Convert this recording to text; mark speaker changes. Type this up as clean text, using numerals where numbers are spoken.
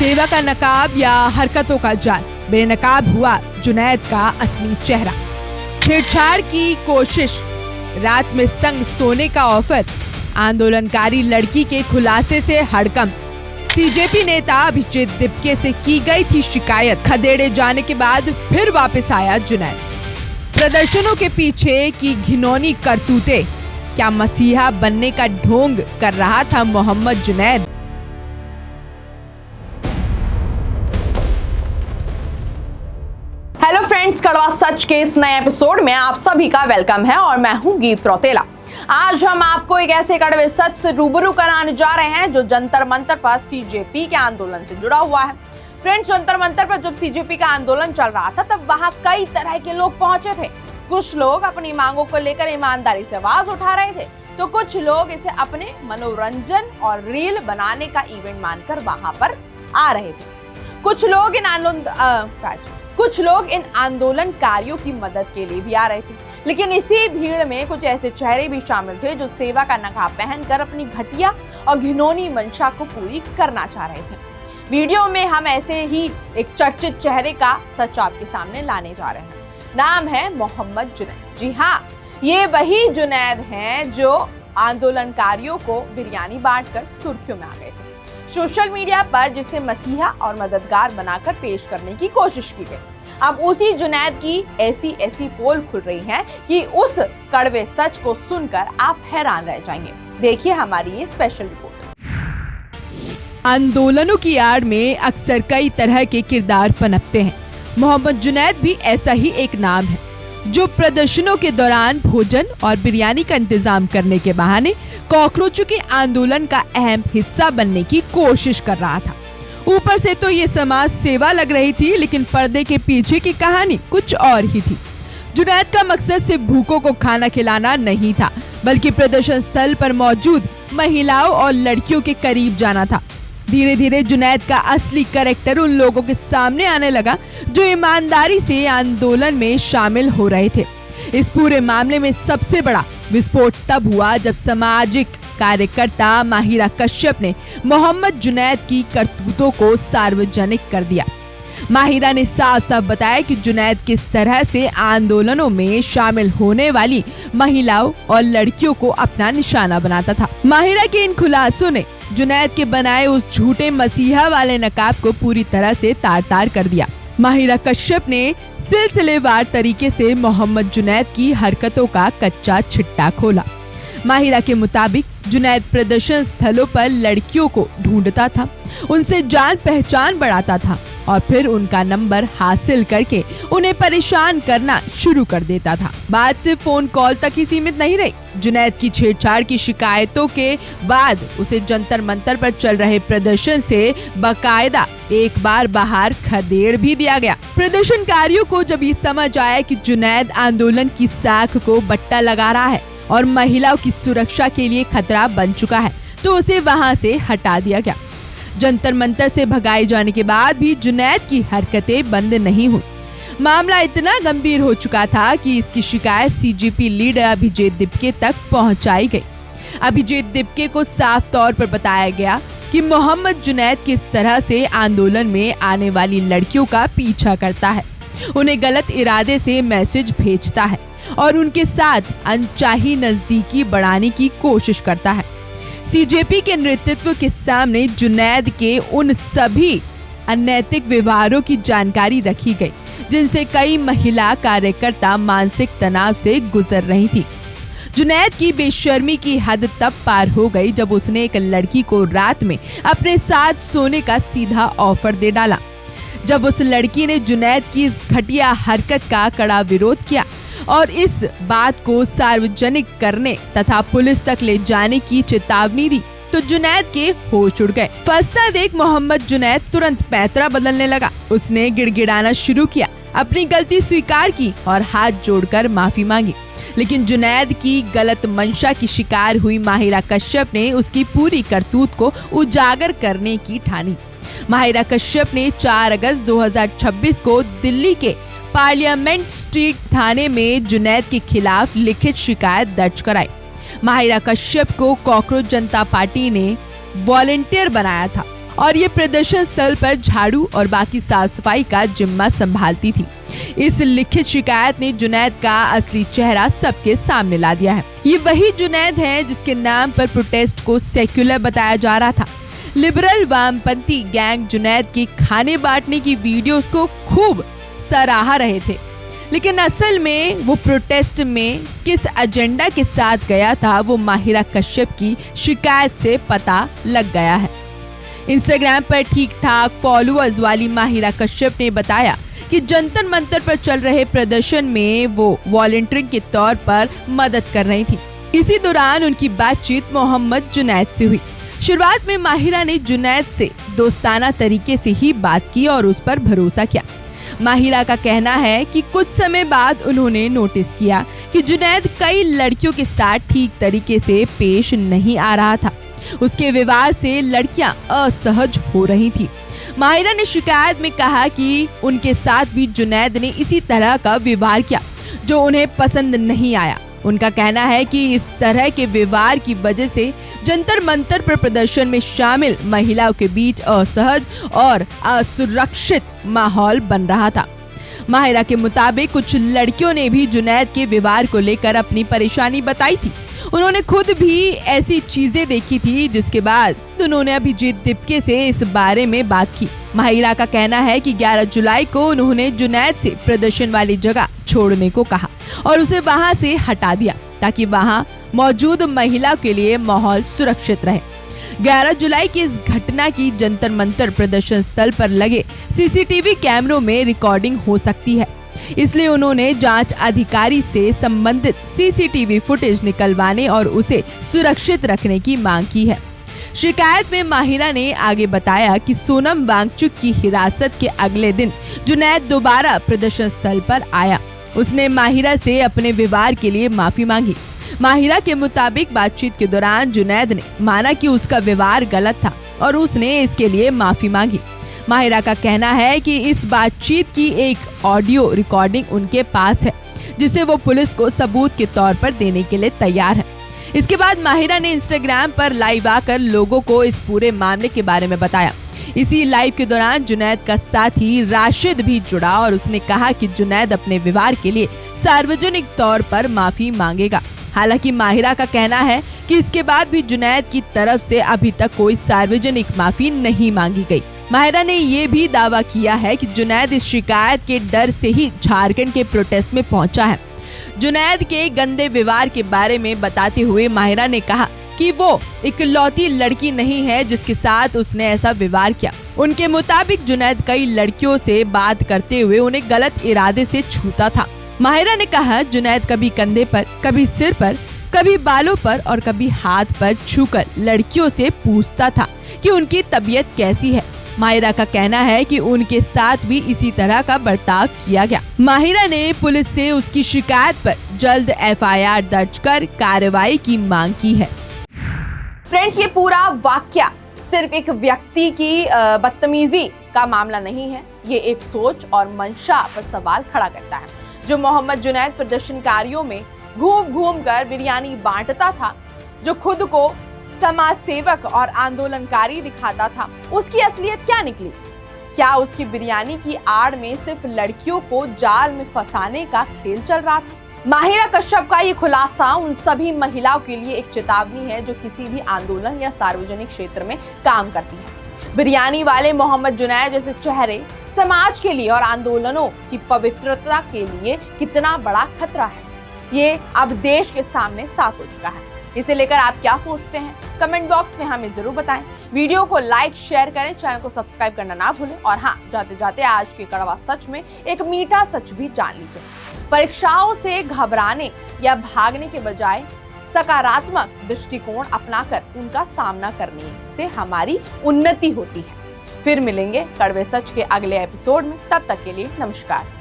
Speaker 1: सेवा का नकाब या हरकतों का जाल, बेनकाब हुआ जुनैद का असली चेहरा। छेड़छाड़ की कोशिश, रात में संग सोने का ऑफर, आंदोलनकारी लड़की के खुलासे से हड़कंप। सीजेपी नेता अभिजीत दिपके से की गई थी शिकायत, खदेड़े जाने के बाद फिर वापस आया जुनैद। प्रदर्शनों के पीछे की घिनौनी करतूतें, क्या मसीहा बनने का ढोंग कर रहा था मोहम्मद जुनैद?
Speaker 2: हेलो फ्रेंड्स, कड़वा सच के इस नए एपिसोड में आप सभी का वेलकम है और मैं हूं गीत रौतेला। आज हम आपको एक ऐसे कड़वे सच से रूबरू कराने जा रहे हैं जो जंतर मंतर पर सीजेपी के आंदोलन से जुड़ा हुआ है। फ्रेंड्स, जंतर मंतर पर जब सीजेपी का आंदोलन चल रहा था तब वहां कई तरह के लोग पहुंचे थे। कुछ लोग अपनी मांगों को लेकर ईमानदारी से आवाज उठा रहे थे, तो कुछ लोग इसे अपने मनोरंजन और रील बनाने का इवेंट मानकर वहां पर आ रहे थे। कुछ लोग इन आंदोलनकारियों की मदद के लिए भी आ रहे थे, लेकिन इसी भीड़ में कुछ ऐसे चेहरे भी शामिल थे जो सेवा का नकाब पहनकर अपनी घटिया और घिनौनी मंशा को पूरी करना चाह रहे थे। वीडियो में हम ऐसे ही एक चर्चित चेहरे का सच आपके सामने लाने जा रहे हैं। नाम है मोहम्मद जुनैद। जी हाँ, ये वही जुनैद हैं जो आंदोलनकारियों को बिरयानी बांटकर सुर्खियों में आ गए थे। सोशल मीडिया पर जिसे मसीहा और मददगार बनाकर पेश करने की कोशिश की गई। अब उसी जुनैद की ऐसी पोल खुल रही है कि उस कड़वे सच को सुनकर आप हैरान रह जाएंगे। देखिए हमारी ये स्पेशल रिपोर्ट।
Speaker 1: आंदोलनों की आड़ में अक्सर कई तरह के किरदार पनपते हैं। मोहम्मद जुनैद भी ऐसा ही एक नाम है जो प्रदर्शनों के दौरान भोजन और बिरयानी का इंतजाम करने के बहाने कॉकरोचों के आंदोलन का अहम हिस्सा बनने की कोशिश कर रहा था। ऊपर से तो ये समाज सेवा लग रही थी, लेकिन पर्दे के पीछे की कहानी कुछ और ही थी। जुनैद का मकसद सिर्फ भूखों को खाना खिलाना नहीं था, बल्कि प्रदर्शन स्थल पर मौजूद महिलाओं और लड़कियों के करीब जाना था। धीरे धीरे जुनैद का असली कैरेक्टर उन लोगों के सामने आने लगा जो ईमानदारी से आंदोलन में शामिल हो रहे थे। इस पूरे मामले में सबसे बड़ा विस्फोट तब हुआ जब सामाजिक कार्यकर्ता माहिरा कश्यप ने मोहम्मद जुनैद की करतूतों को सार्वजनिक कर दिया। माहिरा ने साफ साफ बताया कि जुनैद किस तरह से आंदोलनों में शामिल होने वाली महिलाओं और लड़कियों को अपना निशाना बनाता था। माहिरा के इन खुलासों ने जुनैद के बनाए उस झूठे मसीहा वाले नकाब को पूरी तरह से तार-तार कर दिया। माहिरा कश्यप ने सिलसिलेवार तरीके से मोहम्मद जुनैद की हरकतों का कच्चा छिट्टा खोला। माहिरा के मुताबिक जुनैद प्रदर्शन स्थलों पर लड़कियों को ढूंढता था, उनसे जान पहचान बढ़ाता था और फिर उनका नंबर हासिल करके उन्हें परेशान करना शुरू कर देता था। बात सिर्फ फोन कॉल तक ही सीमित नहीं रही। जुनैद की छेड़छाड़ की शिकायतों के बाद उसे जंतर मंतर पर चल रहे प्रदर्शन से बाकायदा एक बार बाहर खदेड़ भी दिया गया। प्रदर्शनकारियों को जब ये समझ आया कि जुनैद आंदोलन की साख को बट्टा लगा रहा है और महिलाओं की सुरक्षा के लिए खतरा बन चुका है, तो उसे वहां से हटा दिया गया। जंतर मंतर से भगाए जाने के बाद भी जुनैद की हरकतें बंद नहीं हुई। मामला इतना गंभीर हो चुका था कि इसकी शिकायत सीजेपी लीडर अभिजीत दिपके तक पहुंचाई गई। अभिजीत दिपके को साफ तौर पर बताया गया कि मोहम्मद जुनैद किस तरह से आंदोलन में आने वाली लड़कियों का पीछा करता है, उन्हें गलत इरादे से मैसेज भेजता है और उनके साथ अनचाही नजदीकी बढ़ाने की कोशिश करता है। सीजेपी के नेतृत्व के सामने जुनैद के उन सभी अनैतिक व्यवहारों की जानकारी रखी गई जिनसे कई महिला कार्यकर्ता मानसिक तनाव से गुजर रही थी। जुनैद की बेशर्मी की हद तब पार हो गई जब उसने एक लड़की को रात में अपने साथ सोने का सीधा ऑफर दे डाला। जब उस लड़की ने जुनैद की इस घटिया हरकत का कड़ा विरोध किया और इस बात को सार्वजनिक करने तथा पुलिस तक ले जाने की चेतावनी दी, तो जुनैद के होश उड़ गए। फंसता देख मोहम्मद जुनैद तुरंत पैतरा बदलने लगा। उसने गिड़गिड़ाना शुरू किया, अपनी गलती स्वीकार की और हाथ जोड़कर माफी मांगी। लेकिन जुनैद की गलत मंशा की शिकार हुई माहिरा कश्यप ने उसकी पूरी करतूत को उजागर करने की ठानी। माहिरा कश्यप ने 4 अगस्त 2026 को दिल्ली के पार्लियामेंट स्ट्रीट थाने में जुनैद के खिलाफ लिखित शिकायत दर्ज कराई। माहिरा कश्यप को कॉकरोच जनता पार्टी ने वॉलंटियर बनाया था और ये प्रदर्शन स्थल पर झाड़ू और बाकी साफ सफाई का जिम्मा संभालती थी। इस लिखित शिकायत ने जुनैद का असली चेहरा सबके सामने ला दिया है। ये वही जुनैद है जिसके नाम पर प्रोटेस्ट को सेक्युलर बताया जा रहा था। लिबरल वामपंथी गैंग जुनैद की खाने बांटने की वीडियोस को खूब सराहा रहे थे, लेकिन असल में वो प्रोटेस्ट में किस एजेंडा के साथ गया था वो माहिरा कश्यप की शिकायत से पता लग गया है। इंस्टाग्राम पर ठीक ठाक फॉलोअर्स वाली माहिरा कश्यप ने बताया कि जंतर मंतर पर चल रहे प्रदर्शन में वो वॉलंटियरिंग के तौर पर मदद कर रही थी। इसी दौरान उनकी बातचीत मोहम्मद जुनैद से हुई। शुरुआत में माहिरा ने जुनैद से दोस्ताना तरीके से ही बात की और उस पर भरोसा किया। माहिरा का कहना है कि कुछ समय बाद उन्होंने नोटिस किया कि जुनैद कई लड़कियों के साथ ठीक तरीके से पेश नहीं आ रहा था। उसके व्यवहार से लड़कियां असहज हो रही थी। माहिरा ने शिकायत में कहा कि उनके साथ भी जुनैद ने इसी तरह का व्यवहार किया जो उन्हें पसंद नहीं आया। उनका कहना है कि इस तरह के व्यवहार की वजह से जंतर मंतर पर प्रदर्शन में शामिल महिलाओं के बीच असहज और असुरक्षित माहौल बन रहा था। माहिरा के मुताबिक कुछ लड़कियों ने भी जुनैद के व्यवहार को लेकर अपनी परेशानी बताई थी। उन्होंने खुद भी ऐसी चीजें देखी थी, जिसके बाद उन्होंने अभिजीत दीपके से इस बारे में बात की। माहिरा का कहना है कि 11 जुलाई को उन्होंने जुनैद से प्रदर्शन वाली जगह छोड़ने को कहा और उसे वहां से हटा दिया ताकि वहां मौजूद महिला के लिए माहौल सुरक्षित रहे। 11 जुलाई की इस घटना की जंतर मंतर प्रदर्शन स्थल पर लगे सीसीटीवी कैमरों में रिकॉर्डिंग हो सकती है, इसलिए उन्होंने जांच अधिकारी से संबंधित सीसीटीवी फुटेज निकलवाने और उसे सुरक्षित रखने की मांग की है। शिकायत में माहिरा ने आगे बताया कि सोनम वांगचुक की हिरासत के अगले दिन जुनैद दोबारा प्रदर्शन स्थल पर आया। उसने माहिरा से अपने व्यवहार के लिए माफी मांगी। माहिरा के मुताबिक बातचीत के दौरान जुनैद ने माना कि उसका व्यवहार गलत था और उसने इसके लिए माफी मांगी। माहिरा का कहना है कि इस बातचीत की एक ऑडियो रिकॉर्डिंग उनके पास है, जिसे वो पुलिस को सबूत के तौर पर देने के लिए तैयार है। इसके बाद माहिरा ने इंस्टाग्राम पर लाइव आकर लोगों को इस पूरे मामले के बारे में बताया। इसी लाइव के दौरान जुनैद का साथी राशिद भी जुड़ा और उसने कहा कि जुनैद अपने व्यवहार के लिए सार्वजनिक तौर पर माफी मांगेगा। हालांकि माहिरा का कहना है कि इसके बाद भी जुनैद की तरफ से अभी तक कोई सार्वजनिक माफी नहीं मांगी गई। माहिरा ने ये भी दावा किया है कि जुनैद इस शिकायत के डर से ही झारखंड के प्रोटेस्ट में पहुंचा है। जुनैद के गंदे व्यवहार के बारे में बताते हुए माहिरा ने कहा कि वो इकलौती लड़की नहीं है जिसके साथ उसने ऐसा व्यवहार किया। उनके मुताबिक जुनैद कई लड़कियों से बात करते हुए उन्हें गलत इरादे से छूता था। माहिरा ने कहा जुनैद कभी कंधे पर, कभी सिर पर, कभी बालों पर और कभी हाथ पर छूकर लड़कियों से पूछता था कि उनकी तबीयत कैसी है। माहिरा का कहना है कि उनके साथ भी इसी तरह का बर्ताव किया गया। माहिरा ने पुलिस से उसकी शिकायत पर जल्द एफआईआर दर्ज कर कार्रवाई की मांग की है।
Speaker 2: फ्रेंड्स, ये पूरा वाकया सिर्फ एक व्यक्ति की बदतमीजी का मामला नहीं है, ये एक सोच और मंशा पर सवाल खड़ा करता है। जो मोहम्मद जुनैद प्रदर्शनकारियों में घूम घूम कर बिरयानी बांटता था, जो खुद को समाज सेवक और आंदोलनकारी दिखाता था, उसकी असलियत क्या निकली? क्या उसकी बिरयानी की आड़ में सिर्फ लड़कियों को जाल में फंसाने का खेल चल रहा था? माहिरा कश्यप का ये खुलासा उन सभी महिलाओं के लिए एक चेतावनी है जो किसी भी आंदोलन या सार्वजनिक क्षेत्र में काम करती है। बिरयानी वाले मोहम्मद जुनैद जैसे चेहरे समाज के लिए और आंदोलनों की पवित्रता के लिए कितना बड़ा खतरा है, ये अब देश के सामने साफ हो चुका है। इसे लेकर आप क्या सोचते हैं? कमेंट बॉक्स में हमें जरूर बताएं। वीडियो को लाइक शेयर करें, चैनल को सब्सक्राइब करना ना भूलें और हाँ, जाते जाते आज के कड़वा सच में एक मीठा सच भी जान लीजिए। परीक्षाओं से घबराने या भागने के बजाय सकारात्मक दृष्टिकोण अपनाकर उनका सामना करने से हमारी उन्नति होती है। फिर मिलेंगे कड़वे सच के अगले एपिसोड में, तब तक के लिए नमस्कार।